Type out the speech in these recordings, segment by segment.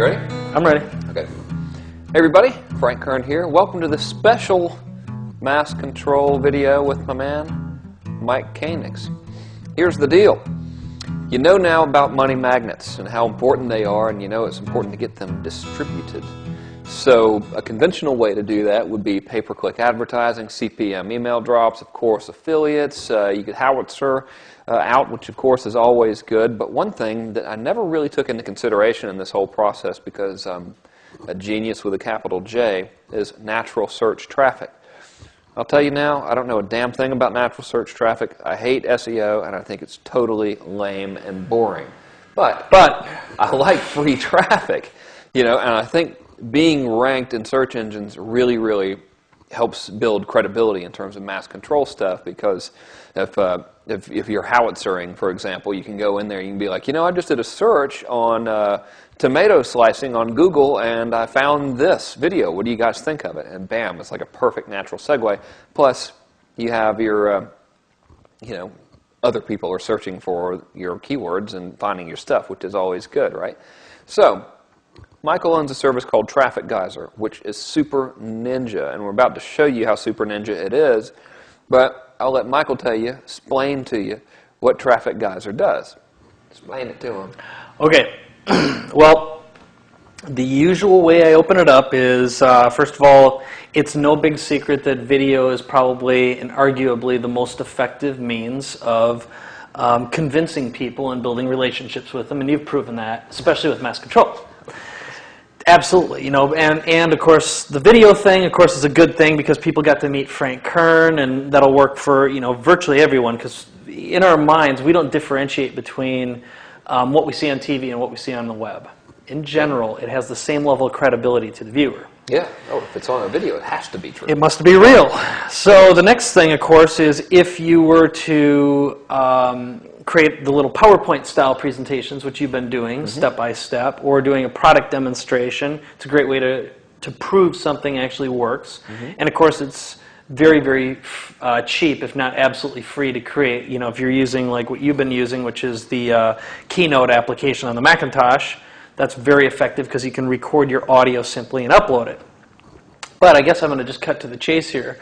You ready? I'm ready. Okay. Hey everybody, Frank Kern here. Welcome to this special mass control video with my man, Mike Koenigs. Here's the deal. You know now about money magnets and how important they are, and you know it's important to get them distributed. So a conventional way to do that would be pay-per-click advertising, CPM email drops, of course affiliates. You could howitzer out, which of course is always good. But one thing that I never really took into consideration in this whole process, because I'm a genius with a capital J, is natural search traffic. I'll tell you now, I don't know a damn thing about natural search traffic. I hate SEO, and I think it's totally lame and boring. But I like free traffic, you know, and I think being ranked in search engines really helps build credibility in terms of mass control stuff, because if you're howitzering, for example, you can go in there, you can be like, you know, I just did a search on tomato slicing on Google and I found this video. What do you guys think of it? And bam, it's like a perfect natural segue. Plus, you have your, you know, other people are searching for your keywords and finding your stuff, which is always good, right? So, Michael owns a service called Traffic Geyser, which is super ninja, and we're about to show you how super ninja it is, but I'll let Michael explain to you what Traffic Geyser does. Explain it to him. Okay. Well, the usual way I open it up is, first of all, it's no big secret that video is probably and arguably the most effective means of convincing people and building relationships with them, and you've proven that, especially with mass control. Absolutely, you know, and of course the video thing, of course, is a good thing because people got to meet Frank Kern, and that'll work for, you know, virtually everyone, because in our minds we don't differentiate between what we see on TV and what we see on the web. In general, it has the same level of credibility to the viewer. Yeah. Oh, if it's on a video, it has to be true. It must be real. So the next thing, of course, is if you were to create the little PowerPoint-style presentations, which you've been doing step by step, or doing a product demonstration. It's a great way to prove something actually works. And of course, it's very cheap, if not absolutely free, to create. You know, if you're using like what you've been using, which is the Keynote application on the Macintosh, that's very effective because you can record your audio simply and upload it. But I guess I'm going to just cut to the chase here.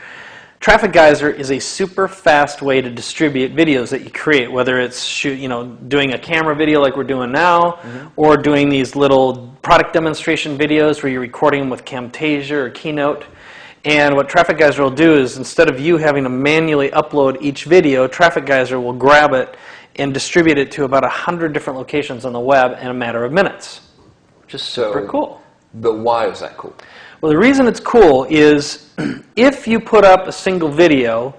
Traffic Geyser is a super fast way to distribute videos that you create, whether it's doing a camera video like we're doing now, or doing these little product demonstration videos where you're recording them with Camtasia or Keynote. And what Traffic Geyser will do is, instead of you having to manually upload each video, Traffic Geyser will grab it and distribute it to about 100 different locations on the web in a matter of minutes. Just super cool. But why is that cool? Well, the reason it's cool is if you put up a single video,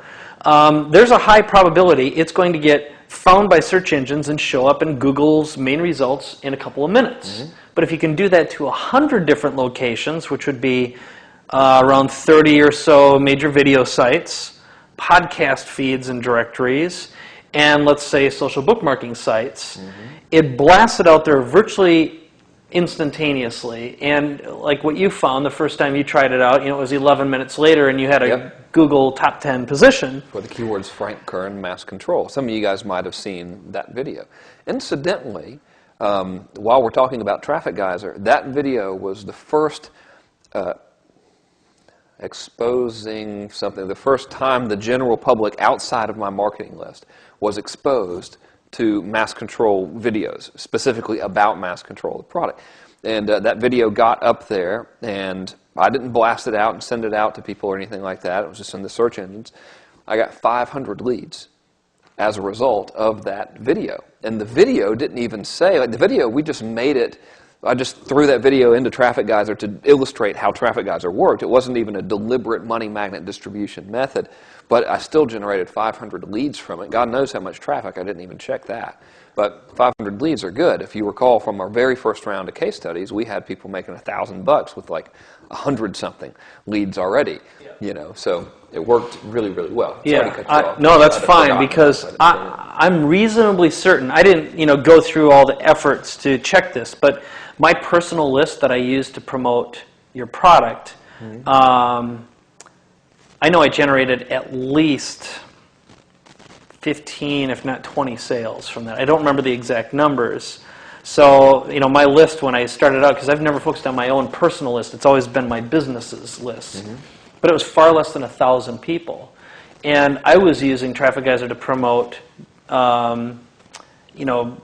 there's a high probability it's going to get found by search engines and show up in Google's main results in a couple of minutes. But if you can do that to 100 different locations, which would be around 30 or so major video sites, podcast feeds and directories, and let's say social bookmarking sites, it blasts it out there virtually instantaneously. And like what you found the first time you tried it out, you know, it was 11 minutes later and you had a Google top 10 position. For the keywords Frank Kern mass control. Some of you guys might have seen that video. Incidentally, while we're talking about Traffic Geyser, that video was the first exposing something, the first time the general public outside of my marketing list was exposed to mass control videos, specifically about mass control of the product. And that video got up there, and I didn't blast it out and send it out to people or anything like that. It was just in the search engines. I got 500 leads as a result of that video. And the video didn't even say, like the video, we just made it, I just threw that video into Traffic Geyser to illustrate how Traffic Geyser worked. It wasn't even a deliberate money magnet distribution method, but I still generated 500 leads from it. God knows how much traffic. I didn't even check that. But 500 leads are good. If you recall from our very first round of case studies, we had people making $1,000 with like 100-something leads already. You know, so it worked really well. No, that's fine, because I'm reasonably certain. I didn't, go through all the efforts to check this, but my personal list that I use to promote your product, I know I generated at least 15, if not 20 sales from that. I don't remember the exact numbers, So, you know, my list when I started out, because I've never focused on my own personal list, it's always been my business's list. But it was far less than 1,000 people. And I was using Traffic Geyser to promote, you know,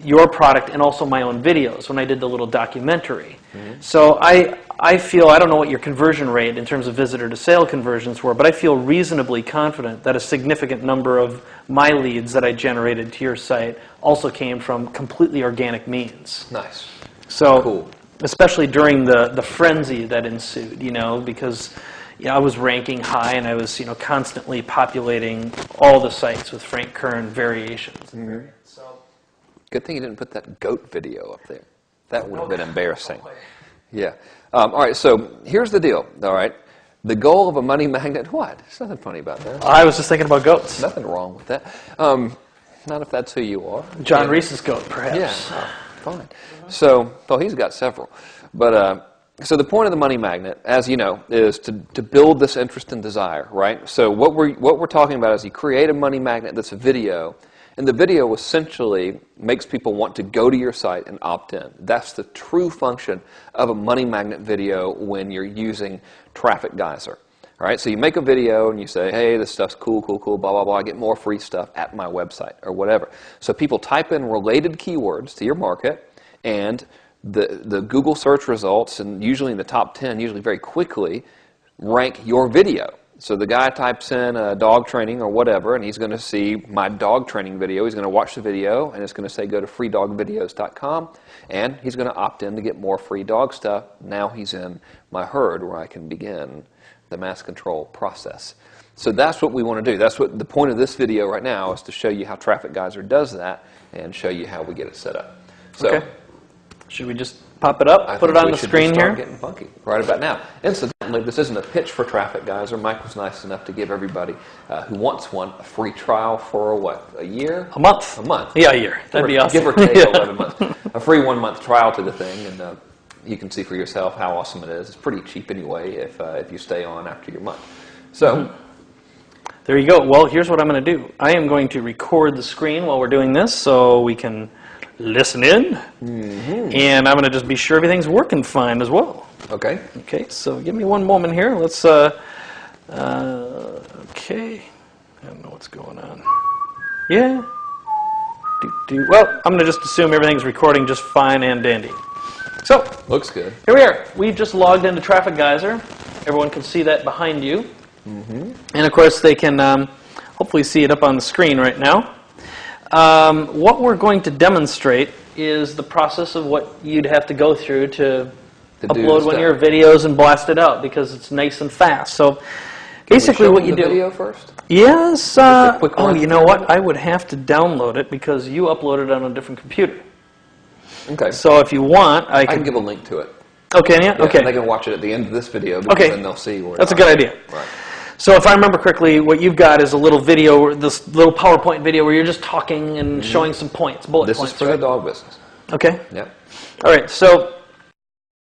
your product and also my own videos when I did the little documentary. So I feel, I don't know what your conversion rate in terms of visitor to sale conversions were, but I feel reasonably confident that a significant number of my leads that I generated to your site also came from completely organic means. Nice. So, cool. Especially during the frenzy that ensued, you know, because I was ranking high and I was, you know, constantly populating all the sites with Frank Kern variations. So, good thing you didn't put that goat video up there. That would have been embarrassing. Yeah. All right, so here's the deal, all right? The goal of a money magnet, what? There's nothing funny about that. I was just thinking about goats. Nothing wrong with that. Not if that's who you are. John Reese's goat, perhaps. Yeah, fine. So, well, he's got several. But so the point of the money magnet, as you know, is to build this interest and desire, right? So what we're talking about is you create a money magnet that's a video, and the video essentially makes people want to go to your site and opt in. That's the true function of a money magnet video when you're using Traffic Geyser. All right, so you make a video and you say, hey, this stuff's cool, cool, cool, blah, blah, blah. I get more free stuff at my website or whatever. So people type in related keywords to your market, and the Google search results, and usually in the top 10, usually very quickly, rank your video. So the guy types in dog training or whatever, and he's going to see my dog training video. He's going to watch the video, and it's going to say go to freedogvideos.com, and he's going to opt in to get more free dog stuff. Now he's in my herd where I can begin the mass control process. So that's what we want to do. That's what the point of this video right now is, to show you how Traffic Geyser does that and show you how we get it set up. So, okay. Should we just pop it up, put it on the screen here? Getting funky right about now. Incidentally, this isn't a pitch for Traffic Geyser. Mike was nice enough to give everybody who wants one a free trial for what, a year? A month. A month. Yeah, a year. That'd be awesome. Give or take 11 months. A free 1 month trial to the thing, and you can see for yourself how awesome it is. It's pretty cheap anyway if you stay on after your month. So. There you go. Well, here's what I'm going to do. I am going to record the screen while we're doing this so we can listen in, and I'm going to just be sure everything's working fine as well. Okay. Okay, so give me one moment here. Let's, okay, I don't know what's going on. Yeah. Well, I'm going to just assume everything's recording just fine and dandy. So, looks good. Here we are. We've just logged into Traffic Geyser. Everyone can see that behind you. And of course, they can hopefully see it up on the screen right now. What we're going to demonstrate is the process of what you'd have to go through to upload one of your videos and blast it out, because it's nice and fast. So basically what you do... video first? Yes. Oh, you know what? I would have to download it because you uploaded it on a different computer. Okay. So if you want, I can give a link to it. Oh, can you? Yeah, okay. They can watch it at the end of this video, because then they'll see where That's a good idea. Right. So if I remember correctly, what you've got is a little video, this little PowerPoint video where you're just talking and showing some points, bullet points. This is for the dog business. Okay. Yeah. All right. So